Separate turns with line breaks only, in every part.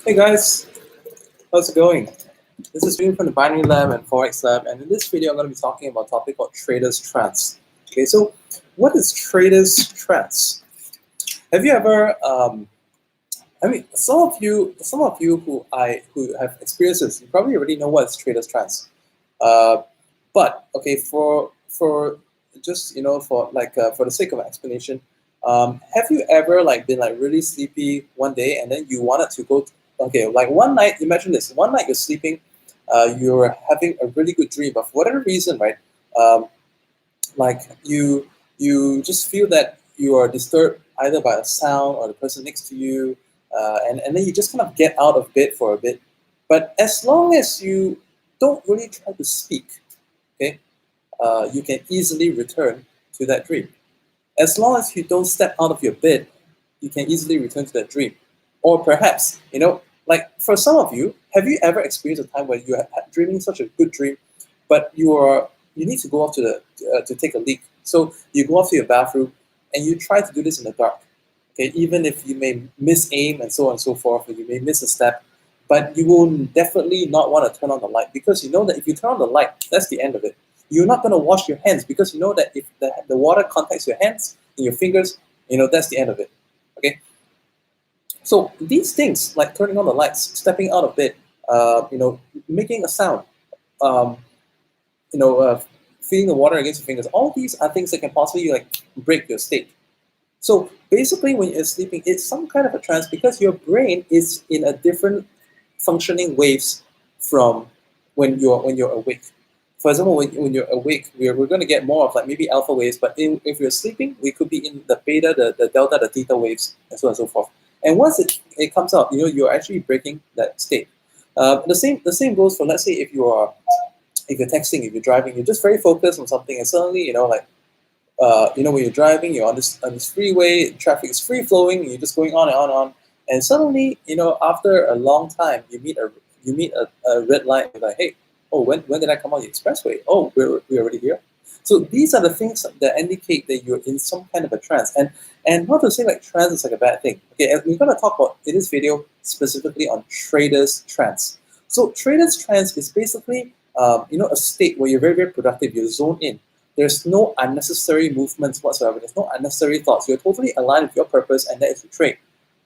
Hey guys, how's it going? This is June from the Binary Lab and Forex Lab, and in this video I'm going to be talking about a topic called Traders Trance. Okay, so what is Traders Trance? Have you ever, some of you who have experiences, you probably already know what is Traders Trance. But okay, for just for the sake of explanation, have you ever been really sleepy one day and then you wanted to go? Okay, like one night. Imagine this: one night you're sleeping, you're having a really good dream, but for whatever reason, right? Um, like you just feel that you are disturbed either by a sound or the person next to you, and then you just kind of get out of bed for a bit. But as long as you don't really try to speak, okay, you can easily return to that dream. As long as you don't step out of your bed, you can easily return to that dream. Or perhaps, like for some of you, have you ever experienced a time where you are dreaming such a good dream, but you need to go off to take a leak. So you go off to your bathroom and you try to do this in the dark. Okay, even if you may miss aim and so on and so forth, or you may miss a step, but you will definitely not want to turn on the light because you know that if you turn on the light, that's the end of it. You're not going to wash your hands because you know that if the water contacts your hands and your fingers, that's the end of it. Okay. So these things like turning on the lights, stepping out of bed, making a sound, um, feeling the water against your fingers, all these are things that can possibly break your state. So basically, when you're sleeping, it's some kind of a trance because your brain is in a different functioning waves from when you're awake. For example, when you're awake, we're going to get more of maybe alpha waves, but if you're sleeping, we could be in the beta, the delta, the theta waves, and so on and so forth. And once it comes out, you're actually breaking that state. The same goes for, let's say, if you're texting, if you're driving, you're just very focused on something, and suddenly, when you're driving, you're on this freeway, traffic is free flowing, and you're just going on and on and on, and suddenly, after a long time, you meet a red light, and you're like, hey, oh, when did I come on the expressway? Oh, we're already here. So these are the things that indicate that you're in some kind of a trance, and not to say trance is a bad thing. Okay, and we're going to talk about in this video specifically on traders trance. So traders trance is basically a state where you're very, very productive. You're zoned in. There's no unnecessary movements whatsoever. There's no unnecessary thoughts. You're totally aligned with your purpose, and that is to trade.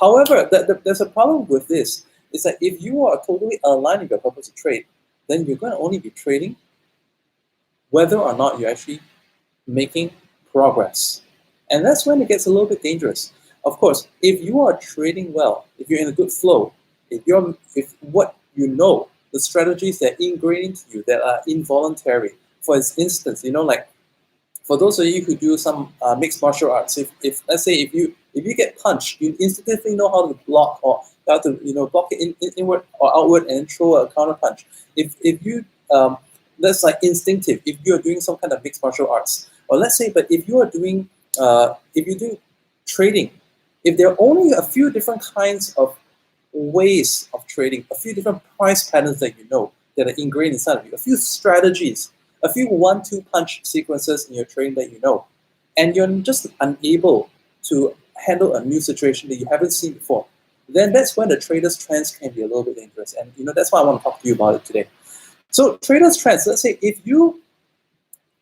However, there's a problem with this. Is that if you are totally aligned with your purpose to trade, then you're going to only be trading whether or not you're actually making progress. And that's when it gets a little bit dangerous. Of course, if you are trading well, if you're in a good flow, if what you know, the strategies that are ingrained into you, that are involuntary. For instance, for those of you who do some mixed martial arts, if let's say if you get punched, you instinctively know how to block, or how to block it inward or outward and throw a counter punch. If you that's instinctive. If you are doing some kind of mixed martial arts, or let's say, but if you are doing if you're doing trading, if there are only a few different kinds of ways of trading, a few different price patterns that that are ingrained inside of you, a few strategies, a few 1-2 punch sequences in your trading that and you're just unable to handle a new situation that you haven't seen before, then that's when the traders trance can be a little bit dangerous. And that's why I want to talk to you about it today. So traders trance, let's say if you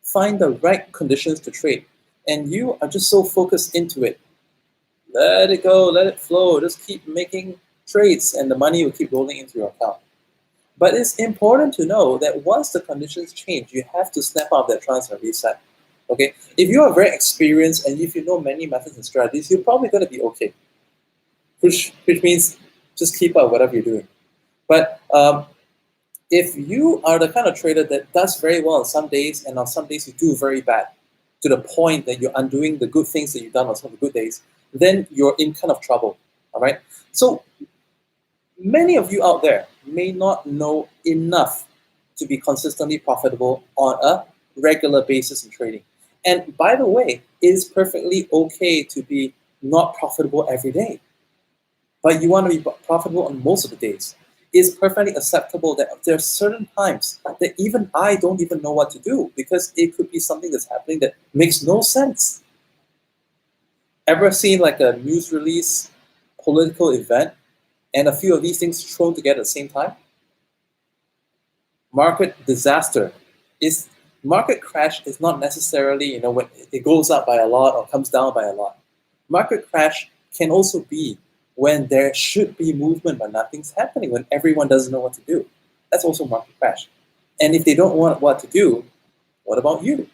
find the right conditions to trade and you are just so focused into it, let it go, let it flow, just keep making trades and the money will keep rolling into your account. But it's important to know that once the conditions change, you have to snap out of that trance and reset. Okay? If you are very experienced and if you know many methods and strategies, you're probably going to be okay. Which means just keep up whatever you're doing. But if you are the kind of trader that does very well on some days and on some days you do very bad, to the point that you're undoing the good things that you've done on some of the good days, then you're in kind of trouble. All right? So many of you out there may not know enough to be consistently profitable on a regular basis in trading. And by the way, it is perfectly okay to be not profitable every day, but you want to be profitable on most of the days. It's perfectly acceptable that there are certain times that even I don't even know what to do because it could be something that's happening that makes no sense. Ever seen a news release, political event, and a few of these things thrown together at the same time, market disaster is market crash is not necessarily, when it goes up by a lot or comes down by a lot. Market crash can also be when there should be movement but nothing's happening, when everyone doesn't know what to do. That's also market crash. And if they don't want what to do, what about you?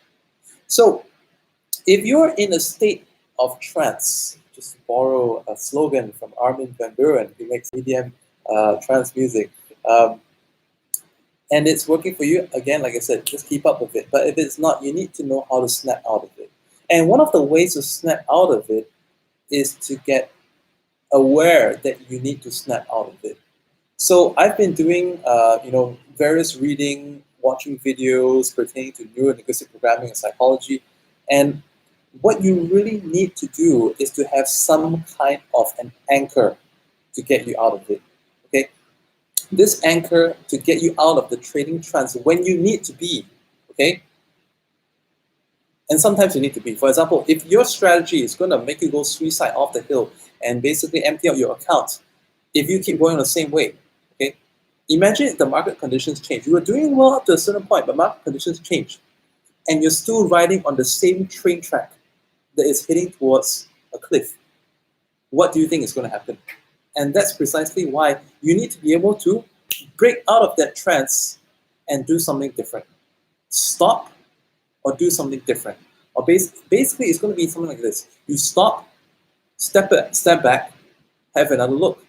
So if you're in a state of trance, just to borrow a slogan from Armin van Buuren, who makes EDM trance music, and it's working for you, again, like I said, just keep up with it. But if it's not, you need to know how to snap out of it. And one of the ways to snap out of it is to get aware that you need to snap out of it. So I've been doing, various reading, watching videos pertaining to neurolinguistic programming and psychology, and what you really need to do is to have some kind of an anchor to get you out of it. Okay, this anchor to get you out of the trading trance when you need to be. Okay, and sometimes you need to be. For example, if your strategy is going to make you go suicide off the hill and basically empty out your account, if you keep going the same way, okay, imagine if the market conditions change. You were doing well up to a certain point, but market conditions change, and you're still riding on the same train track that is heading towards a cliff. What do you think is going to happen? And that's precisely why you need to be able to break out of that trance and do something different. Stop or do something different. Or basically, it's going to be something like this. You stop, step back, have another look.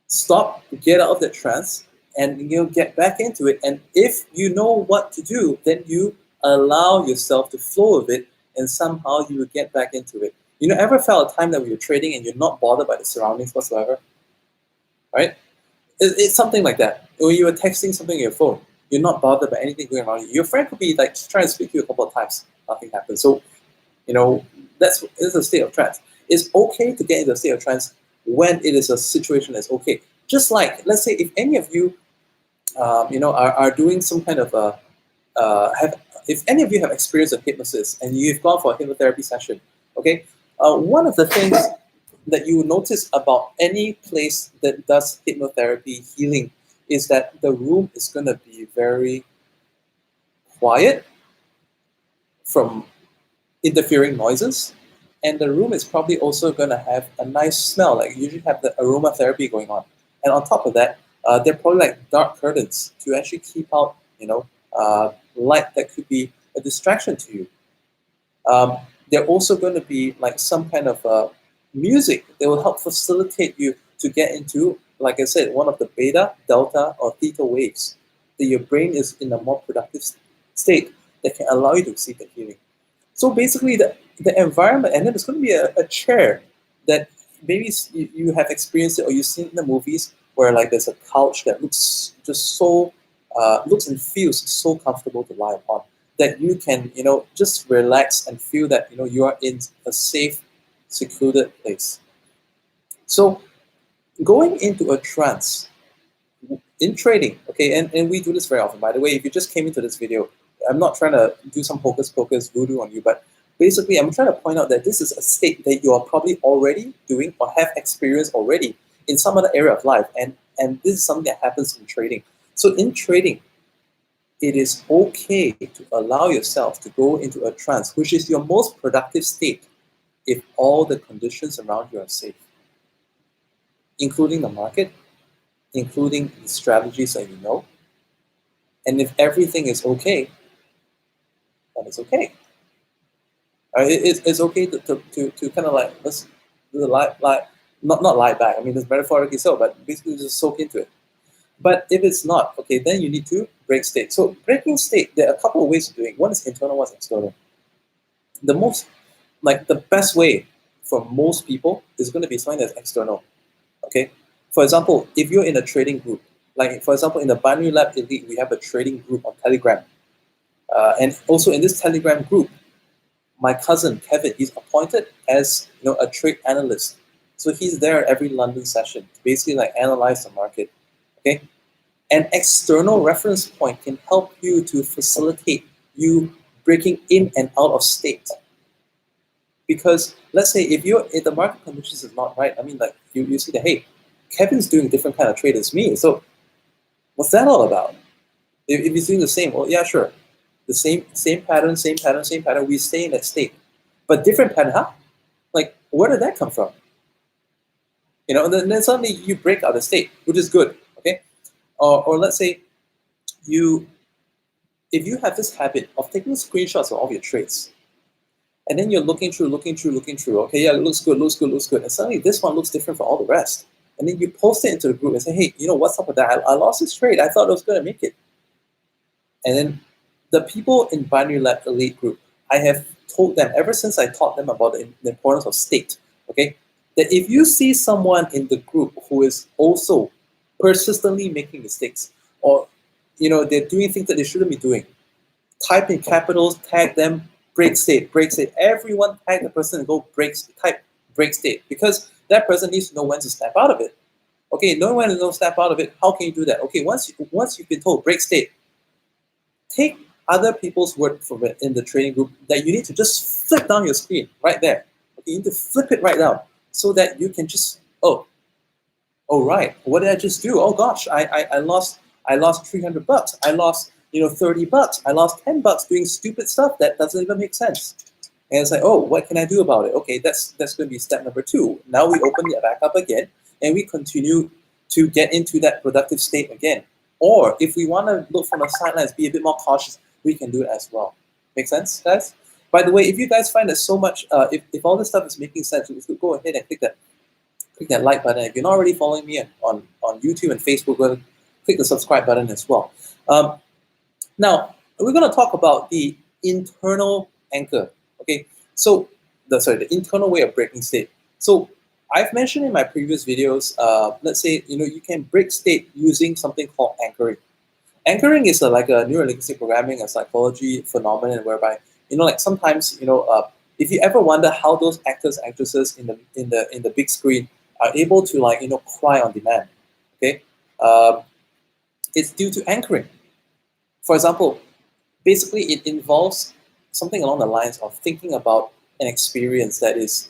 Stop, get out of that trance, and get back into it. And if you know what to do, then you allow yourself to flow with it, and somehow you will get back into it. Ever felt a time that you're trading and you're not bothered by the surroundings whatsoever? Right? It's something like that. Or you were texting something on your phone, you're not bothered by anything going around you. Your friend could be like trying to speak to you a couple of times, nothing happens. So, that's a state of trance. It's okay to get into a state of trance when it is a situation that's okay. Just like, let's say, if any of you, are doing some kind of if any of you have experienced a hypnosis and you've gone for a hypnotherapy session, okay, one of the things that you will notice about any place that does hypnotherapy healing is that the room is going to be very quiet from interfering noises, and the room is probably also going to have a nice smell. Like you usually have the aromatherapy going on, and on top of that, they're probably like dark curtains to actually keep out, light that could be a distraction to you. They're also going to be like some kind of music that will help facilitate you to get into, like I said, one of the beta, delta, or theta waves, that your brain is in a more productive state that can allow you to receive the healing. So basically, the environment, and then there's going to be a chair that maybe you have experienced it or you've seen in the movies where like there's a couch that looks just so, looks and feels so comfortable to lie upon, that you can, just relax and feel that, you are in a safe, secluded place. So going into a trance in trading, okay, and we do this very often. By the way, if you just came into this video, I'm not trying to do some hocus pocus voodoo on you, but basically I'm trying to point out that this is a state that you are probably already doing or have experienced already in some other area of life, and this is something that happens in trading. So in trading, it is okay to allow yourself to go into a trance, which is your most productive state, if all the conditions around you are safe, including the market, including the strategies that you know. And if everything is okay, then it's okay. It's okay to kind of like, let's not lie back. I mean, it's metaphorically so, but basically just soak into it. But if it's not, okay, then you need to break state. So breaking state, there are a couple of ways of doing it. One is internal, one is external. The best way for most people is going to be something that's external. Okay? For example, if you're in a trading group, like for example, in the Binary Lab Elite, we have a trading group on Telegram. And also in this Telegram group, my cousin Kevin, he's appointed as a trade analyst. So he's there every London session to basically like analyze the market. Okay? An external reference point can help you to facilitate you breaking in and out of state. Because let's say if the market conditions is not right, I mean, like you see that, hey, Kevin's doing a different kind of trade as me. So what's that all about? If he's doing the same, well, yeah, sure. The same pattern, same pattern, same pattern. We stay in that state, but different pattern. Huh? Like, where did that come from? And then suddenly you break out the state, which is good. Okay, or let's say if you have this habit of taking screenshots of all your trades, and then you're looking through. Okay, yeah, it looks good, and suddenly this one looks different from all the rest. And then you post it into the group and say, hey, what's up with that? I lost this trade. I thought I was going to make it. And then the people in Binary Lab Elite group, I have told them ever since I taught them about the importance of state, okay, that if you see someone in the group who is also persistently making mistakes, or they're doing things that they shouldn't be doing, type in capitals, tag them, break state. Everyone tag the person and go type break state, because that person needs to know when to snap out of it. Okay, knowing when to snap out of it, how can you do that? Okay, once you've been told break state, take other people's word from it in the training group that you need to just flip down your screen right there. Okay, you need to flip it right down so that you can just, oh right, what did I just do? Oh gosh, I lost $300. I lost $30. I lost $10 doing stupid stuff that doesn't even make sense. And it's like, oh, what can I do about it? Okay, that's going to be step number 2. Now we open it back up again and we continue to get into that productive state again. Or if we want to look from the sidelines, be a bit more cautious, we can do it as well. Make sense, guys? By the way, if you guys find that so much, if all this stuff is making sense, go ahead and click that like button. If you're not already following me on YouTube and Facebook, go ahead, click the subscribe button as well. Now, we're going to talk about the internal anchor. Okay, so the internal way of breaking state. So I've mentioned in my previous videos, let's say you can break state using something called anchoring. Anchoring is like a neurolinguistic programming and psychology phenomenon whereby like sometimes if you ever wonder how those actors actresses in the big screen are able to cry on demand, okay, it's due to anchoring. For example, basically it involves something along the lines of thinking about an experience that is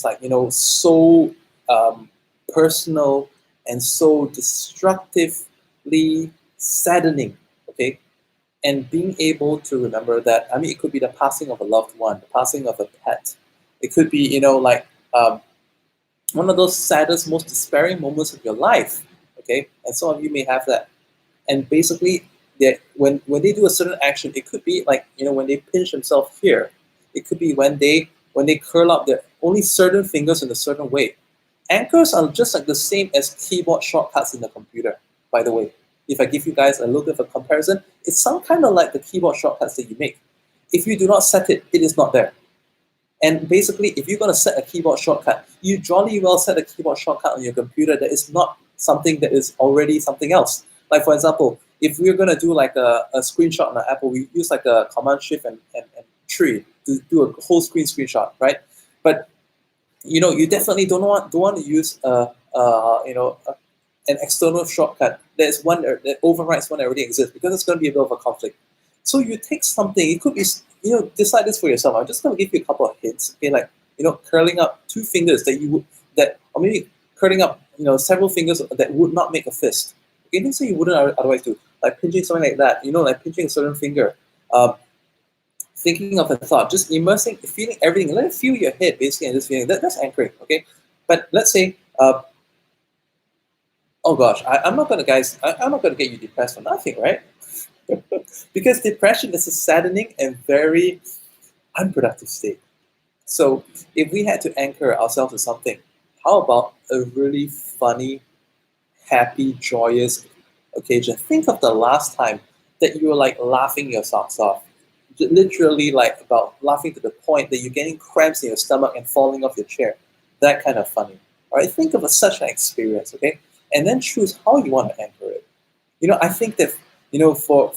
like so personal and so destructively saddening, okay, and being able to remember that. I mean, it could be the passing of a loved one, the passing of a pet. It could be one of those saddest, most despairing moments of your life, okay, and some of you may have that. And basically, when they do a certain action, it could be like when they pinch themselves here. It could be when they curl up their only certain fingers in a certain way. Anchors are just like the same as keyboard shortcuts in the computer. By the way, if I give you guys a little bit of a comparison, it's some kind of like the keyboard shortcuts that you make. If you do not set it, it is not there. And basically, if you're going to set a keyboard shortcut, you jolly well set a keyboard shortcut on your computer that is not something that is already something else. Like for example, if we're going to do like a screenshot on an Apple, we use like a Command Shift and tree to do a whole screen screenshot, right? But you definitely don't want to use an external shortcut that's one that overrides one that already exists, because it's going to be a bit of a conflict. So you take something. It could be decide this for yourself. I'm just going to give you a couple of hints. Okay, like curling up 2 fingers or maybe curling up several fingers that would not make a fist. Okay, things that you wouldn't otherwise do, like pinching something like that. Like pinching a certain finger. Thinking of a thought, just immersing, feeling everything. Let it feel your head, basically, and just feeling that's anchoring. Okay, but let's say, oh gosh, I'm not gonna get you depressed for nothing, right? Because depression is a saddening and very unproductive state. So if we had to anchor ourselves to something, how about a really funny, happy, joyous occasion? Think of the last time that you were like laughing your socks off. Literally like about laughing to the point that you're getting cramps in your stomach and falling off your chair. That kind of funny. All right, think of such an experience, okay? And then choose how you want to anchor it. I think that for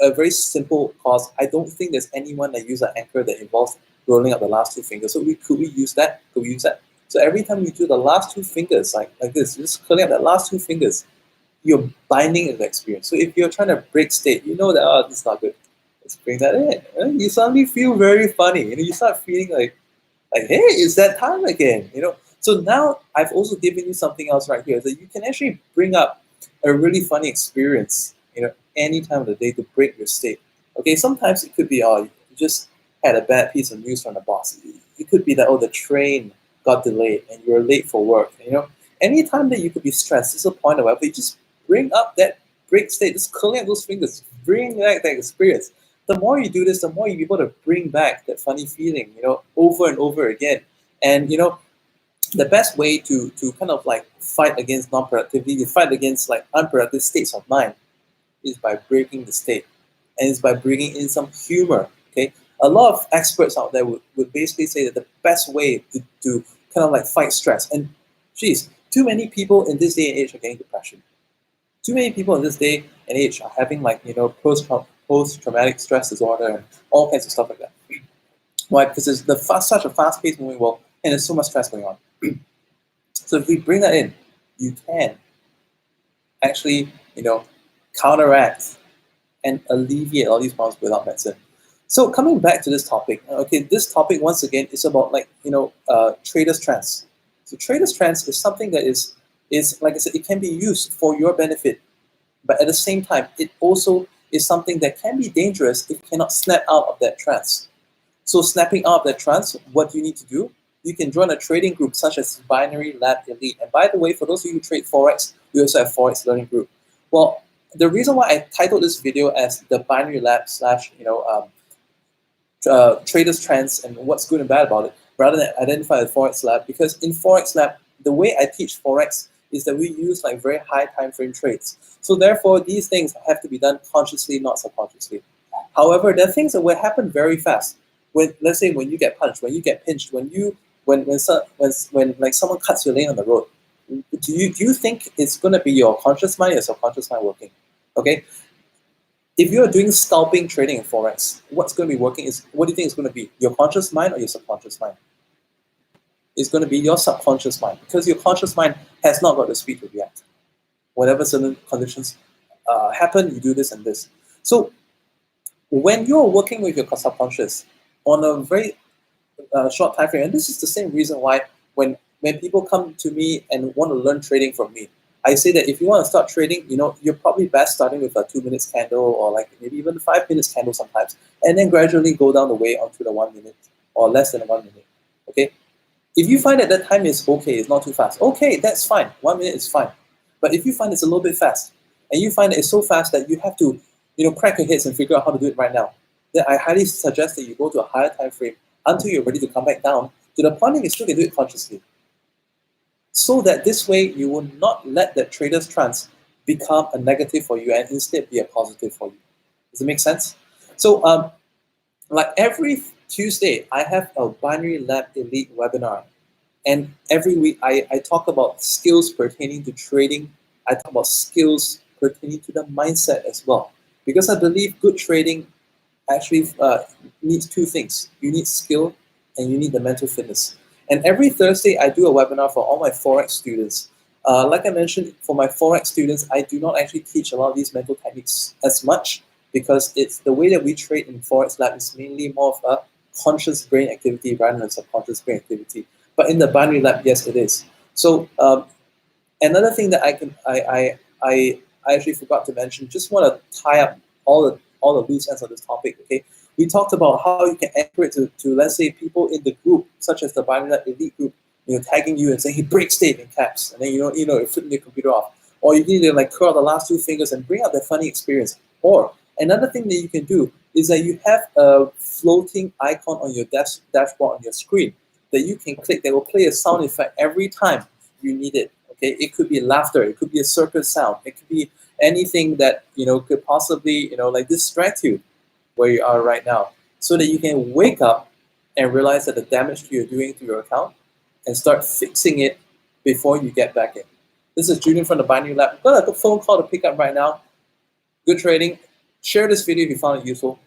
a very simple cause, I don't think there's anyone that uses an anchor that involves rolling up the last 2 fingers. So could we use that? So every time you do the last 2 fingers like this, just curling up the last 2 fingers, you're binding in the experience. So if you're trying to break state, that this is not good. Let's bring that in. You suddenly feel very funny. You start feeling like, hey, it's that time again. So now I've also given you something else right here, that you can actually bring up a really funny experience, any time of the day to break your state. Okay, sometimes it could be, you just had a bad piece of news from the boss. It could be that, the train got delayed and you're late for work. Anytime that you could be stressed, disappointed, whatever, you just bring up that break state, just curling up those fingers, bring back that experience. The more you do this, the more you're able to bring back that funny feeling, over and over again. And the best way to kind of like fight against non-productivity, to fight against like unproductive states of mind, is by breaking the state, and it's by bringing in some humor. Okay, a lot of experts out there would basically say that the best way to kind of like fight stress, and geez, too many people in this day and age are getting depression. Too many people in this day and age are having like post-traumatic stress disorder and all kinds of stuff like that. Why? Because it's such a fast-paced moving world, and there's so much stress going on. So if we bring that in, you can actually, counteract and alleviate all these problems without medicine. So coming back to this topic, okay, this topic once again is about trader's trance. So trader's trance is something that is like I said, it can be used for your benefit, but at the same time, it also is something that can be dangerous if you cannot snap out of that trance. So snapping out of that trance, what do you need to do? You can join a trading group such as Binary Lab Elite. And by the way, for those of you who trade Forex, we also have Forex Learning Group. Well, the reason why I titled this video as the Binary Lab / Traders Trance and what's good and bad about it, rather than identify the Forex Lab, because in Forex Lab, the way I teach Forex is that we use like very high time frame trades. So therefore, these things have to be done consciously, not subconsciously. However, there are things that will happen very fast. Let's say when you get punched, when you get pinched, when like someone cuts your lane on the road, do you think it's going to be your conscious mind or subconscious mind working? Okay, if you're doing scalping trading in Forex, what's going to be working is, what do you think it's going to be? Your conscious mind or your subconscious mind? It's going to be your subconscious mind, because your conscious mind has not got the speed to react. Whatever certain conditions happen, you do this and this. So when you're working with your subconscious on a very short time frame, and this is the same reason why when people come to me and want to learn trading from me, I say that if you want to start trading, you're probably best starting with a 2 minutes candle, or like maybe even 5 minutes candle sometimes, and then gradually go down the way onto the 1 minute or less than 1 minute. Okay, if you find that time is okay, it's not too fast, okay, that's fine. 1 minute is fine. But if you find it's a little bit fast, and you find it's so fast that you have to, crack your heads and figure out how to do it right now, then I highly suggest that you go to a higher time frame until you're ready to come back down to the point that you still can do it consciously. So that this way you will not let that trader's trance become a negative for you and instead be a positive for you. Does it make sense? So like every Tuesday, I have a Binary Lab Elite webinar. And every week I talk about skills pertaining to trading. I talk about skills pertaining to the mindset as well. Because I believe good trading actually needs two things. You need skill and you need the mental fitness. And every Thursday, I do a webinar for all my Forex students. Like I mentioned, for my Forex students, I do not actually teach a lot of these mental techniques as much, because it's the way that we trade in Forex Lab is mainly more of a conscious brain activity rather than subconscious brain activity. But in the Binary Lab, yes, it is. So another thing that I actually forgot to mention, just want to tie up all the loose ends of this topic. Okay, we talked about how you can anchor it to let's say people in the group, such as the Binary Lab Elite group, tagging you and saying, "Hey, break state" in caps, and then you're flipping your computer off, or you need to like curl the last two fingers and bring out that funny experience. Or another thing that you can do is that you have a floating icon on your dashboard on your screen that you can click that will play a sound effect every time you need it. Okay, it could be laughter, it could be a circus sound, it could be anything that could possibly like distract you where you are right now, so that you can wake up and realize that the damage you're doing to your account and start fixing it before you get back in. This is Julian from the Binary Lab. I've got a phone call to pick up right now. Good trading. Share this video if you found it useful.